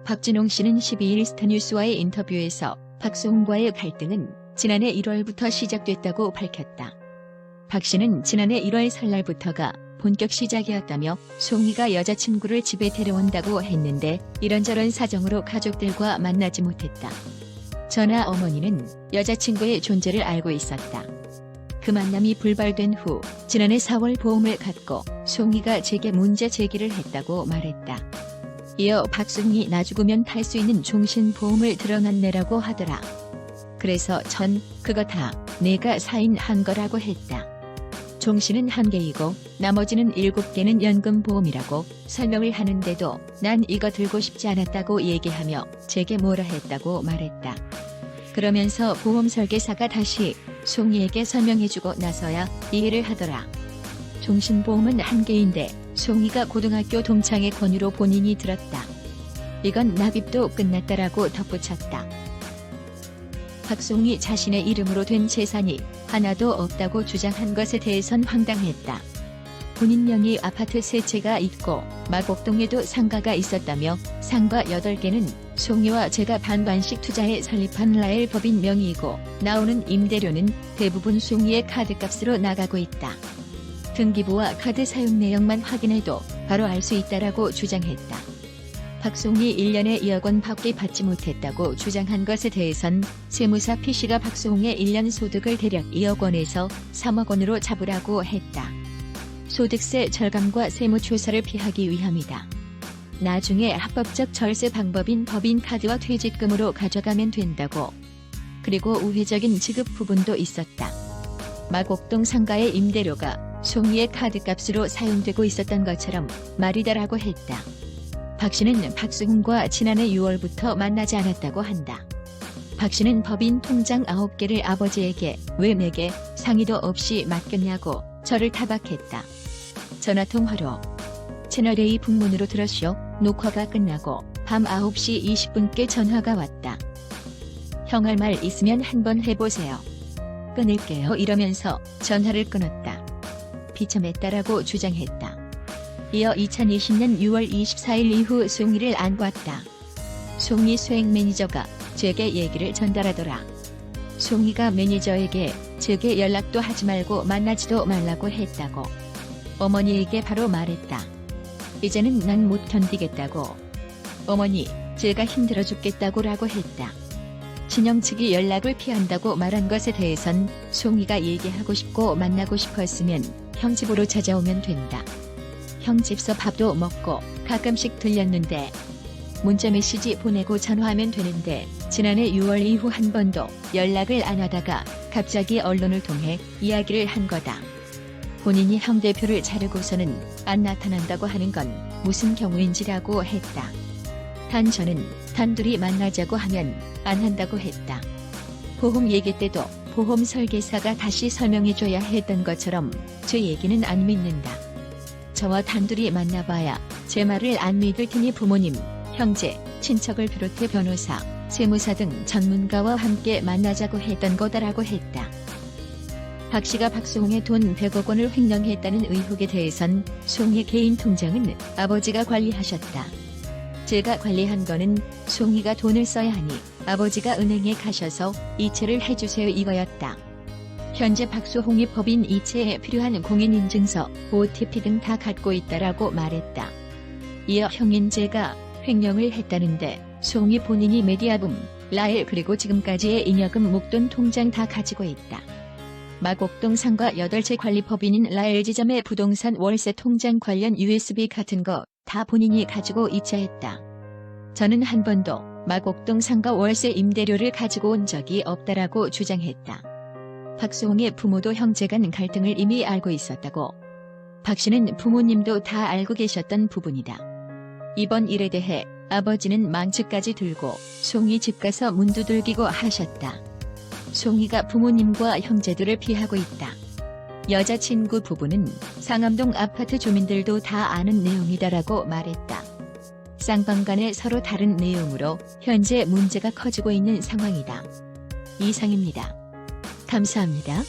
박진홍 씨는 12일 스타뉴스와의 인터뷰에서 박수홍과의 갈등은 지난해 1월부터 시작됐다고 밝혔다. 박 씨는 지난해 1월 설날부터가 본격 시작이었다며 송이가 여자친구를 집에 데려온다고 했는데 이런저런 사정으로 가족들과 만나지 못했다. 전하 어머니는 여자친구의 존재를 알고 있었다. 그 만남이 불발된 후 지난해 4월 보험을 갖고 송이가 제게 문제 제기를 했다고 말했다. 이어 박수홍이 나 죽으면 탈 수 있는 종신보험을 들어놨네라고 하더라. 그래서 전 그거 다 내가 사인한 거라고 했다. 종신은 1개이고 나머지는 7개는 연금보험이라고 설명을 하는데도 난 이거 들고 싶지 않았다고 얘기하며 제게 뭐라 했다고 말했다. 그러면서 보험 설계사가 다시 송이에게 설명해주고 나서야 이해를 하더라. 종신보험은 1개인데 송이가 고등학교 동창의 권유로 본인이 들었다. 이건 납입도 끝났다라고 덧붙였다. 박수홍이 자신의 이름으로 된 재산이 하나도 없다고 주장한 것에 대해선 황당했다. 본인 명의 아파트 3채가 있고 마곡동에도 상가가 있었다며 상가 8개는 송이와 제가 반반씩 투자해 설립한 라엘 법인 명의이고 나오는 임대료는 대부분 송이의 카드값으로 나가고 있다. 등기부와 카드 사용 내역만 확인해도 바로 알 수 있다라고 주장했다. 박수홍이 1년에 2억 원 밖에 받지 못했다고 주장한 것에 대해선 세무사 P씨가 박수홍의 1년 소득을 대략 2억 원에서 3억 원으로 잡으라고 했다. 소득세 절감과 세무조사를 피하기 위함이다. 나중에 합법적 절세 방법인 법인카드와 퇴직금으로 가져가면 된다고. 그리고 우회적인 지급 부분도 있었다. 마곡동 상가의 임대료가 송이의 카드값으로 사용되고 있었던 것처럼 말이다라고 했다. 박 씨는 박수홍과 지난해 6월부터 만나지 않았다고 한다. 박 씨는 법인 통장 9개를 아버지에게 왜 내게 상의도 없이 맡겼냐고 저를 타박했다. 전화통화로 채널A 북문으로 들었쇼. 녹화가 끝나고 밤 9시 20분께 전화가 왔다. 형 할 말 있으면 한번 해보세요. 끊을게요 이러면서 전화를 끊었다. 비참했다라고 주장했다. 이어 2020년 6월 24일 이후 송이를 안 봤다. 송이 수행 매니저가 제게 얘기를 전달하더라. 송이가 매니저에게 제게 연락도 하지 말고 만나지도 말라고 했다고. 어머니에게 바로 말했다. 이제는 난 못 견디겠다고. 어머니, 제가 힘들어 죽겠다고라고 했다. 진영 측이 연락을 피한다고 말한 것에 대해선 송이가 얘기하고 싶고 만나고 싶었으면 형 집으로 찾아오면 된다. 형 집서 밥도 먹고 가끔씩 들렸는데 문자 메시지 보내고 전화하면 되는데 지난해 6월 이후 한 번도 연락을 안 하다가 갑자기 언론을 통해 이야기를 한 거다. 본인이 형 대표를 자르고서는 안 나타난다고 하는 건 무슨 경우인지라고 했다. 단 저는 단둘이 만나자고 하면 안 한다고 했다. 보험 얘기 때도 보험 설계사가 다시 설명해줘야 했던 것처럼 제 얘기는 안 믿는다. 저와 단둘이 만나봐야 제 말을 안 믿을 테니 부모님, 형제, 친척을 비롯해 변호사, 세무사 등 전문가와 함께 만나자고 했던 거다라고 했다. 박 씨가 박수홍의 돈 100억 원을 횡령했다는 의혹에 대해선 송이의 개인 통장은 아버지가 관리하셨다. 제가 관리한 거는 송이가 돈을 써야 하니 아버지가 은행에 가셔서 이체를 해주세요 이거였다. 현재 박수홍이 법인 이체에 필요한 공인인증서, OTP 등 다 갖고 있다라고 말했다. 이어 형인 제가 횡령을 했다는데 송이 본인이 메디아붐, 라엘 그리고 지금까지의 잉여금 목돈 통장 다 가지고 있다. 마곡동 상가 8채 관리법인인 라엘 지점의 부동산 월세 통장 관련 USB 같은 거 다 본인이 가지고 이체했다. 저는 한 번도 마곡동 상가 월세 임대료를 가지고 온 적이 없다라고 주장했다. 박수홍의 부모도 형제 간 갈등을 이미 알고 있었다고. 박 씨는 부모님도 다 알고 계셨던 부분이다. 이번 일에 대해 아버지는 망치까지 들고 송이 집 가서 문 두들기고 하셨다. 송이가 부모님과 형제들을 피하고 있다. 여자친구 부부는 상암동 아파트 주민들도 다 아는 내용이다라고 말했다. 쌍방간에 서로 다른 내용으로 현재 문제가 커지고 있는 상황이다. 이상입니다. 감사합니다.